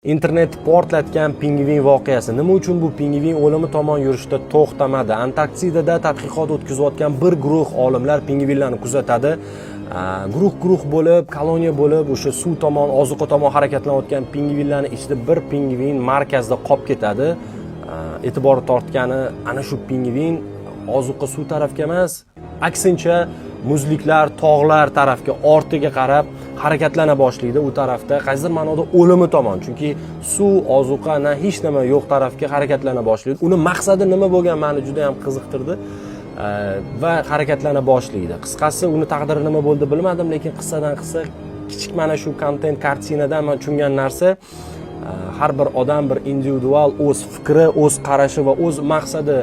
Internet portlatgan pingvin voqeasi. Nima uchun bu pingvin o'limi tomon yurishda to'xtamadi? Antarktidada tadqiqot o'tkazayotgan bir guruh olimlar pingvinlarni kuzatadi. Guruh bo'lib, koloniya bo'lib, o'sha suv tomon, ozuqa tomon harakatlanayotgan pingvinlarning ichida bir pingvin markazda qolib ketadi. E'tibor tortgani ana shu pingvin ozuqa suv tarafga emas, aksincha muzliklar, tog'lar tarafga, ortiga qarab harakatlana boshlaydi. U tarafda qaysidir ma'noda o'limi tomon, chunki suv, ozuqa, hech nima yo'q tarafga harakatlana boshlaydi. Uni maqsadi nima bo'lgan meni juda ham qiziqtirdi va harakatlana boshlaydi. Qisqasi uni taqdiri nima bo'ldi bilmadim, lekin qissadan qissa kichik mana shu kontent kartinadan men tushungan narsa, har bir odam bir individual o'z fikri, o'z qarashi va o'z maqsadi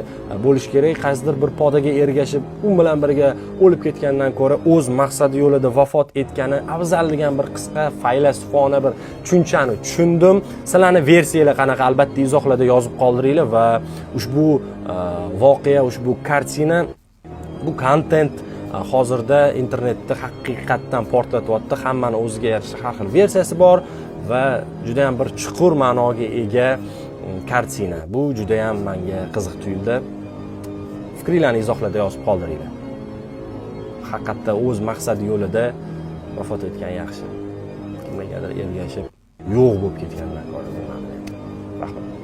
bo'lishi kerak. Qaysidir bir podaga ergashib, u bilan birga o'lib ketgandan ko'ra o'z maqsadi yo'lida vafot etgani afzal degan bir qisqa faylasufona bir tushunchani tushundim. Sizlarning versiyalar qanaqa, albatta izohlarda yozib qoldiringlar va ushbu voqea, ushbu kartina, bu kontent hozirda internetda haqiqatdan portlatyapti. Hammani o'ziga yarasha har xil versiyasi bor va juda ham bir chuqur ma'noga ega kartina. Bu juda ham menga qiziq tuyuldi. Fikringizni izohlarda yozib qoldiringlar. Haqiqatda o'z maqsadi yo'lida vafot etgan yaxshi. Kimgadir ergashib yo'q bo'lib ketgandan ko'ra, rahmat.